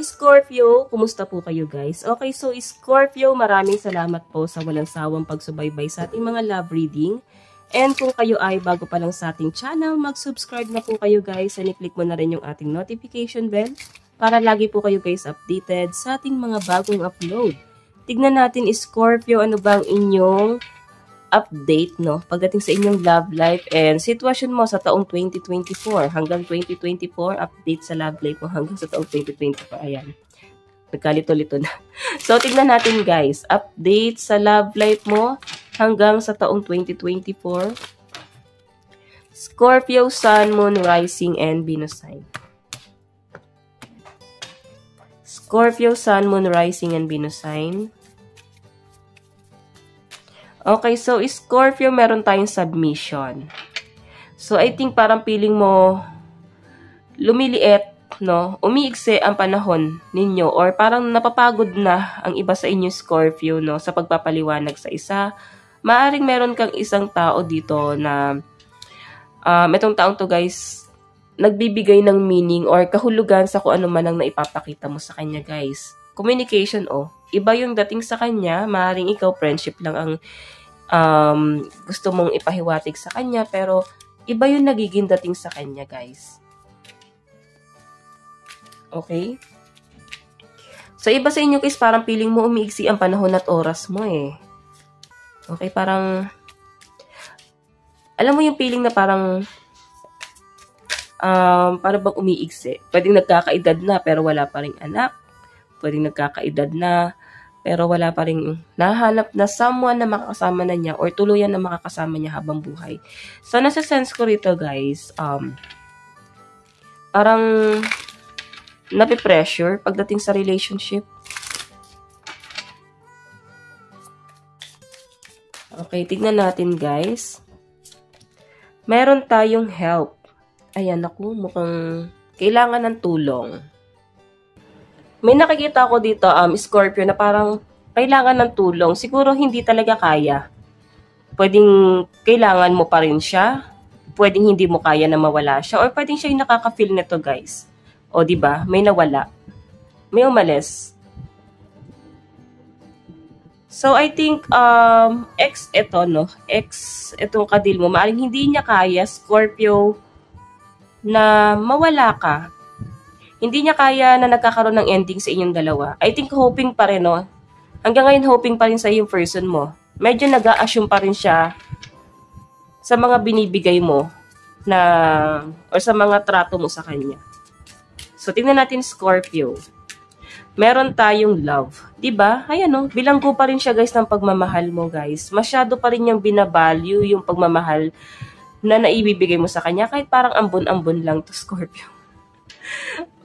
Scorpio, kumusta po kayo guys? Okay, so Scorpio, maraming salamat po sa walang sawang pagsubaybay sa ating mga love reading. And kung kayo ay bago pa lang sa ating channel, mag-subscribe na po kayo guys and i-click mo na rin yung ating notification bell para lagi po kayo guys updated sa ating mga bagong upload. Tignan natin Scorpio, ano bang inyong update, no? Pagdating sa inyong love life and sitwasyon mo sa taong 2024 hanggang 2024, update sa love life mo hanggang sa taong 2024. Ayan. Nagkalito-lito na. So, tignan natin guys. Update sa love life mo hanggang sa taong 2024. Scorpio, Sun, Moon, Rising, and Venus sign. Scorpio, Sun, Moon, Rising, and Venus sign. Okay, so Scorpio, meron tayong submission. So, I think parang feeling mo lumiliit, no? Umiigsi ang panahon ninyo or parang napapagod na ang iba sa inyo Scorpio, no? Sa pagpapaliwanag sa isa. Maaring meron kang isang tao dito na itong taong to guys, nagbibigay ng meaning or kahulugan sa kung ano man ang naipapakita mo sa kanya guys. Communication, iba yung dating sa kanya. Maaring ikaw friendship lang ang gusto mong ipahiwatig sa kanya, pero iba yung nagiging dating sa kanya, guys. Okay? So, iba sa inyo, guys, parang feeling mo umiigsi ang panahon at oras mo, eh. Okay, parang alam mo yung feeling na parang parang bang umiigsi. Pwedeng nagkakaedad na, pero wala pa ring anak. Pwedeng nagkakaedad na, pero wala pa rin nahanap na someone na makakasama na niya or tuluyan na makakasama niya habang buhay. So, nasa sense ko rito, guys, parang napipressure pagdating sa relationship. Okay, tignan natin, guys. Meron tayong help. Ayan, ako, mukhang kailangan ng tulong. May nakikita ako dito, Scorpio, na parang kailangan ng tulong. Siguro hindi talaga kaya. Pwedeng kailangan mo pa rin siya. Pwedeng hindi mo kaya na mawala siya. Or pwedeng siya yung nakaka-feel nito, guys. O, diba? May nawala. May umalis. So, I think, itong kadil mo, maaring hindi niya kaya, Scorpio, na mawala ka. Hindi niya kaya na nagkakaroon ng ending sa inyong dalawa. I think hoping pa rin, no? Hanggang ngayon, hoping pa rin sa yung person mo. Medyo nag-a-assume pa rin siya sa mga binibigay mo na, or sa mga trato mo sa kanya. So, tingnan natin, Scorpio. Meron tayong love. Diba? Ayan, no? Bilanggo pa rin siya, guys, ng pagmamahal mo, guys. Masyado pa rin niyang binavalue yung pagmamahal na naibibigay mo sa kanya. Kahit parang ambon-ambon lang to, Scorpio.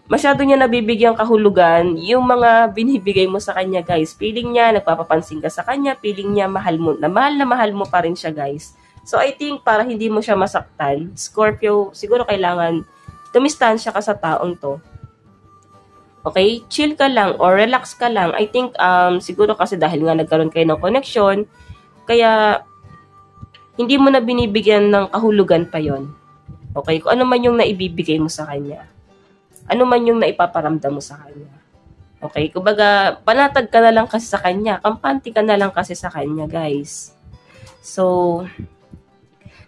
Masyado niya nabibigyan kahulugan yung mga binibigay mo sa kanya, guys. Feeling niya, nagpapapansin ka sa kanya. Feeling niya, mahal na mahal mo pa rin siya, guys. So, I think, para hindi mo siya masaktan, Scorpio, siguro kailangan dumistansya ka sa taong to. Okay? Chill ka lang or relax ka lang. I think, siguro kasi dahil nga nagkaroon kayo ng connection, kaya hindi mo na binibigyan ng kahulugan pa yon. Okay? Kung ano man yung naibibigay mo sa kanya. Ano man yung naipaparamdam mo sa kanya. Okay? Kumbaga, panatag ka na lang kasi sa kanya. Kampante ka na lang kasi sa kanya, guys. So,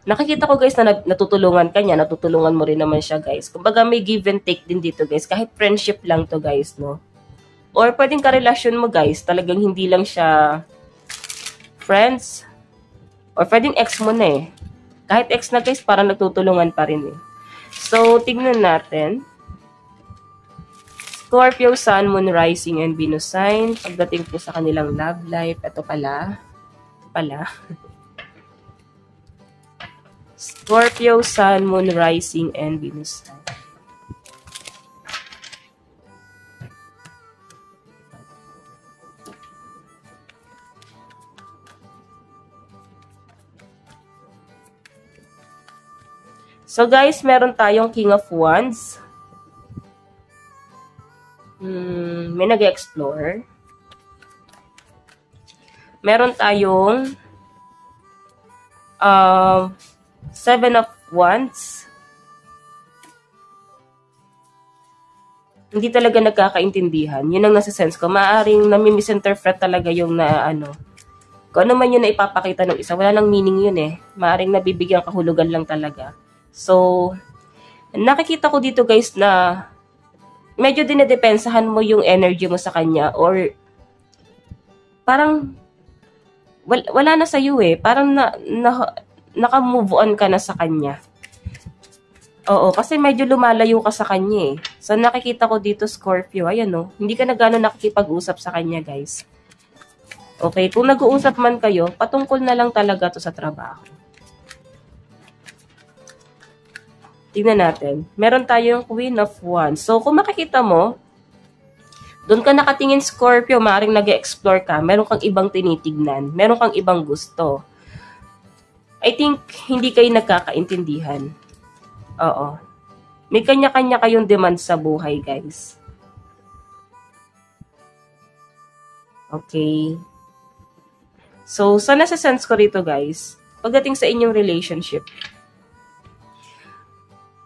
nakikita ko, guys, na natutulungan ka niya. Natutulungan mo rin naman siya, guys. Kumbaga, may give and take din dito, guys. Kahit friendship lang to, guys, no? Or pwedeng karelasyon mo, guys. Talagang hindi lang siya friends. Or pwedeng ex mo na, eh. Kahit ex na, guys, parang nagtutulungan pa rin, eh. So, tignan natin. Scorpio, Sun, Moon, Rising, and Venus sign. Pagdating po sa kanilang love life, ito pala. Scorpio, Sun, Moon, Rising, and Venus sign. So guys, meron tayong King of Wands. May nag-explore. Meron tayong Seven of Wands. Hindi talaga nagkakaintindihan. Yun ang nasa-sense ko. Maaring nami-misinterpret talaga yung na ano. Kung ano man yun na ipapakita ng isa, wala nang meaning yun eh. Maaring nabibigyan kahulugan lang talaga. So, nakikita ko dito guys na medyo dinedepensahan mo yung energy mo sa kanya or parang wala na sa iyo eh. Parang naka-move on ka na sa kanya. Oo, kasi medyo lumalayo ka sa kanya eh. So, nakikita ko dito, Scorpio, ayan no, hindi ka na gano'n nakikipag-usap sa kanya, guys. Okay, kung nag-uusap man kayo, patungkol na lang talaga to sa trabaho. Tingnan natin. Meron tayong Queen of Wands. So, kung makikita mo, doon ka nakatingin, Scorpio, maaaring nag-explore ka, meron kang ibang tinitignan, meron kang ibang gusto. I think, hindi kayo nagkakaintindihan. Oo. May kanya-kanya kayong demand sa buhay, guys. Okay. So, sa nasa-sense ko rito, guys, pagdating sa inyong relationship,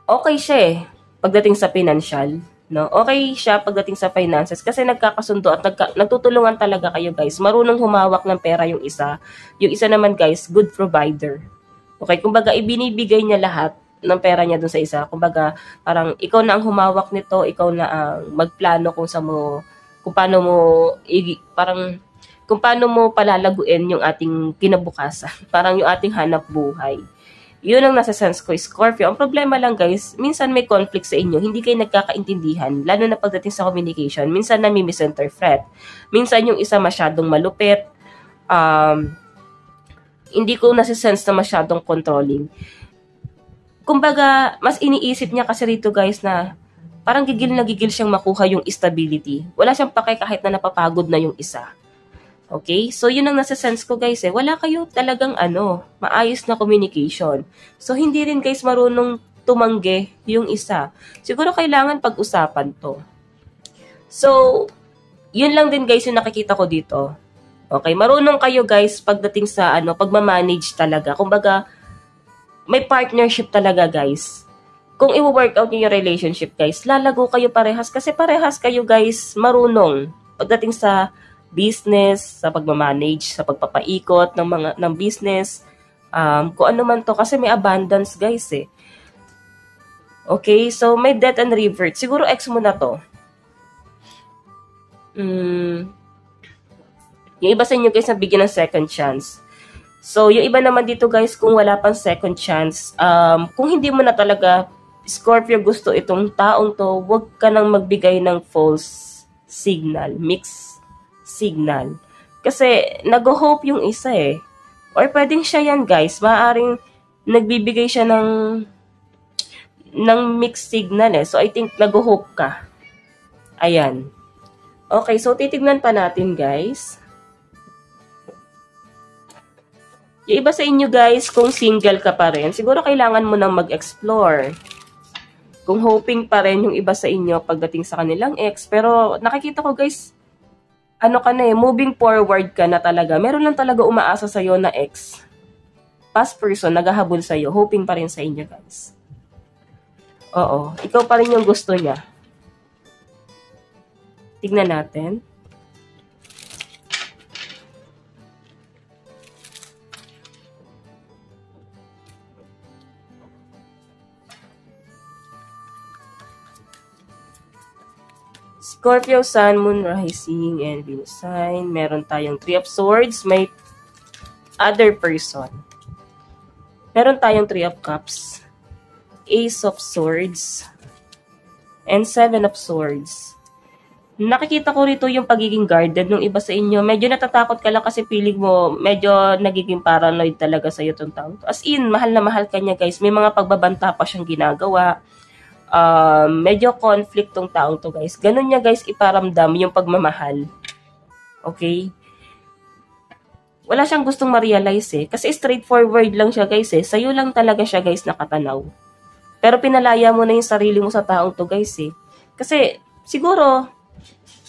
okay siya eh, pagdating sa financial, no? Okay siya pagdating sa finances kasi nagkakasundo at nagtutulungan talaga kayo, guys. Marunong humawak ng pera yung isa. Yung isa naman, guys, good provider. Okay, kumbaga, ibinibigay niya lahat ng pera niya dun sa isa. Kumbaga, parang ikaw na ang humawak nito, ikaw na ang magplano kung paano mo palalaguin yung ating kinabukasan. Parang yung ating hanap buhay. Yun ang nasa sense ko, Scorpio. Ang problema lang, guys, minsan may conflict sa inyo. Hindi kayo nagkakaintindihan, lalo na pagdating sa communication. Minsan nami-misinterpret. Minsan yung isa masyadong malupit. Hindi ko nasa sense na masyadong controlling. Kumbaga, mas iniisip niya kasi rito, guys, na parang gigil na gigil siyang makuha yung stability. Wala siyang pake kahit na napapagod na yung isa. Okay? So, yun ang nasa sense ko, guys, eh. Wala kayo talagang maayos na communication. So, hindi rin, guys, marunong tumanggi yung isa. Siguro kailangan pag-usapan to. So, yun lang din, guys, yung nakikita ko dito. Okay? Marunong kayo, guys, pagdating sa pagmamanage talaga. Kumbaga, may partnership talaga, guys. Kung i-workout niyo yung relationship, guys, lalago kayo parehas kasi parehas kayo, guys, marunong pagdating sa business, sa pagmamanage, sa pagpapaikot ng business, kung ano man to kasi may abundance, guys, eh. Okay, so may death and revert. Siguro ex mo na to. Yung iba sa inyo, guys, nabigyan ng second chance. So, yung iba naman dito, guys, kung wala pang second chance, kung hindi mo na talaga, Scorpio, gusto itong taong to, huwag ka nang magbigay ng false signal, mixed signal. Kasi, nag-hope yung isa eh. Or pwedeng siya yan, guys. Maaaring nagbibigay siya ng mixed signal eh. So, I think nag-hope ka. Ayan. Okay, so titignan pa natin, guys. Yung iba sa inyo, guys, kung single ka pa rin, siguro kailangan mo nang mag-explore. Kung hoping pa rin yung iba sa inyo pagdating sa kanilang ex. Pero nakikita ko, guys, ka na eh, moving forward ka na talaga. Meron lang talaga umaasa sa'yo na ex. Past person, naghahabol sa'yo. Hoping pa rin sa inyo, guys. Oo, ikaw pa rin yung gusto niya. Tignan natin. Scorpio, Sun, Moon, Rising, and Venus sign. Meron tayong Three of Swords. May other person. Meron tayong Three of Cups. Ace of Swords. And Seven of Swords. Nakikita ko rito yung pagiging guarded ng iba sa inyo. Medyo natatakot ka lang kasi feeling mo medyo nagiging paranoid talaga sa'yo itong tao. As in, mahal na mahal ka niya, guys. May mga pagbabanta pa siyang ginagawa. Medyo conflict tong taong to, guys. Ganun niya, guys, iparamdam yung pagmamahal. Okay? Wala siyang gustong ma-realize eh. Kasi straightforward lang siya, guys eh. Sa'yo lang talaga siya, guys, nakatanaw. Pero pinalaya mo na yung sarili mo sa taong to, guys eh. Kasi siguro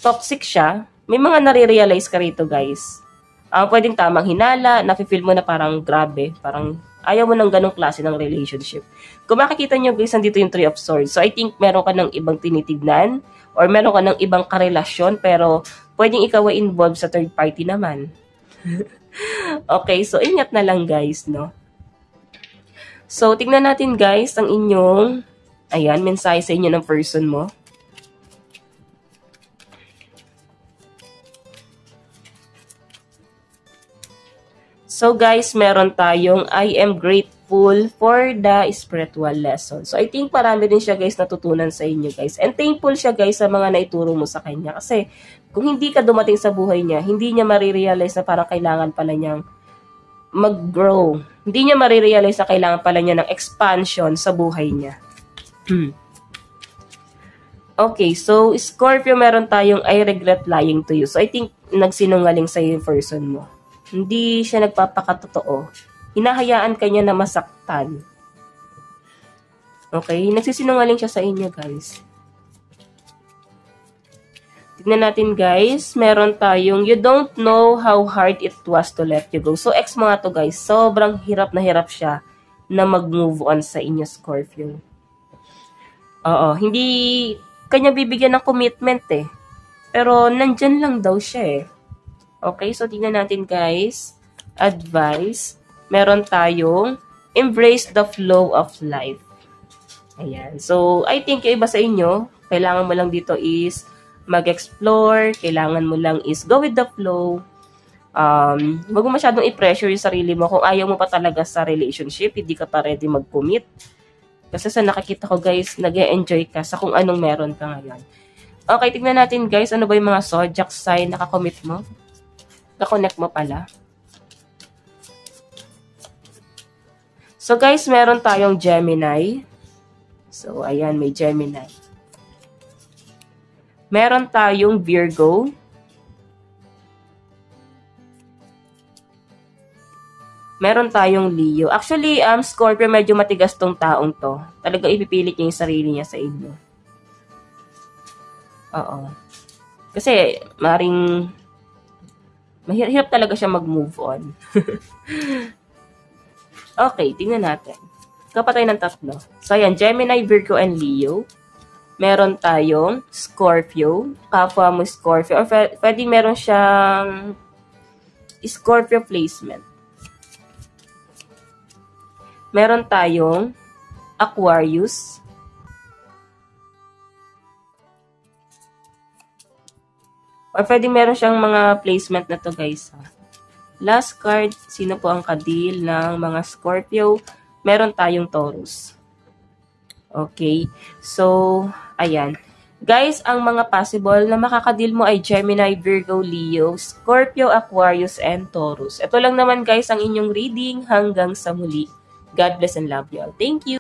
toxic siya. May mga nare-realize ka rito, guys. Pwedeng tamang hinala, nafe-feel mo na parang grabe, parang ayaw mo ng ganong klase ng relationship. Kung makikita nyo, guys, nandito yung Three of Swords. So, I think meron ka ng ibang tinitignan Or meron ka ng ibang karelasyon, pero pwedeng ikaw ay involved sa third party naman. Okay, so ingat na lang guys, no? So, tingnan natin guys ang inyong, ayan, mensahe sa inyo ng person mo. So guys, meron tayong I am grateful for the spiritual lesson. So I think marami din siya guys natutunan sa inyo guys. And thankful siya guys sa mga naituro mo sa kanya. Kasi kung hindi ka dumating sa buhay niya, hindi niya marirealize na parang kailangan pala niyang mag-grow. Hindi niya marirealize na kailangan pala niya ng expansion sa buhay niya. Okay, so Scorpio, meron tayong I regret lying to you. So I think nagsinungaling sa yung person mo. Hindi siya nagpapakatotoo. Hinahayaan ka niya na masaktan. Okay? Nagsisinungaling siya sa inyo, guys. Tignan natin, guys. Meron tayong, you don't know how hard it was to let you go. So, ex mga to, guys. Sobrang hirap na hirap siya na mag-move on sa inyo, Scorpio. Oo. Hindi kanya bibigyan ng commitment, eh. Pero, nandyan lang daw siya, eh. Okay, so tingnan natin guys. Advice. Meron tayong embrace the flow of life. Ayan. So, I think yung iba sa inyo, kailangan mo lang dito is mag-explore. Kailangan mo lang is go with the flow. Huwag mo masyadong i-pressure yung sarili mo. Kung ayaw mo pa talaga sa relationship, hindi ka pa ready mag-commit. Kasi sa nakikita ko guys, nag-e-enjoy ka sa kung anong meron ka ngayon. Okay, tingnan natin guys, ano ba yung mga zodiac sign na nakakommit mo? Na-connect mo pala. So guys, meron tayong Gemini. So ayan, may Gemini. Meron tayong Virgo. Meron tayong Leo. Actually, Scorpio, medyo matigas tong taong to. Talaga ipipilit niya yung sarili niya sa inyo. Oo. Kasi, mahirap talaga siya mag-move on. Okay, tingnan natin. Kapatay ng tatlo. So, ayan, Gemini, Virgo, and Leo. Meron tayong Scorpio. Kapwa mo Scorpio. Or pwede meron siyang Scorpio placement. Meron tayong Aquarius. Or pwede meron siyang mga placement na to guys. Last card, sino po ang kadil ng mga Scorpio? Meron tayong Taurus. Okay. So, ayan. Guys, ang mga possible na makakadil mo ay Gemini, Virgo, Leo, Scorpio, Aquarius, and Taurus. Ito lang naman guys ang inyong reading hanggang sa muli. God bless and love you all. Thank you!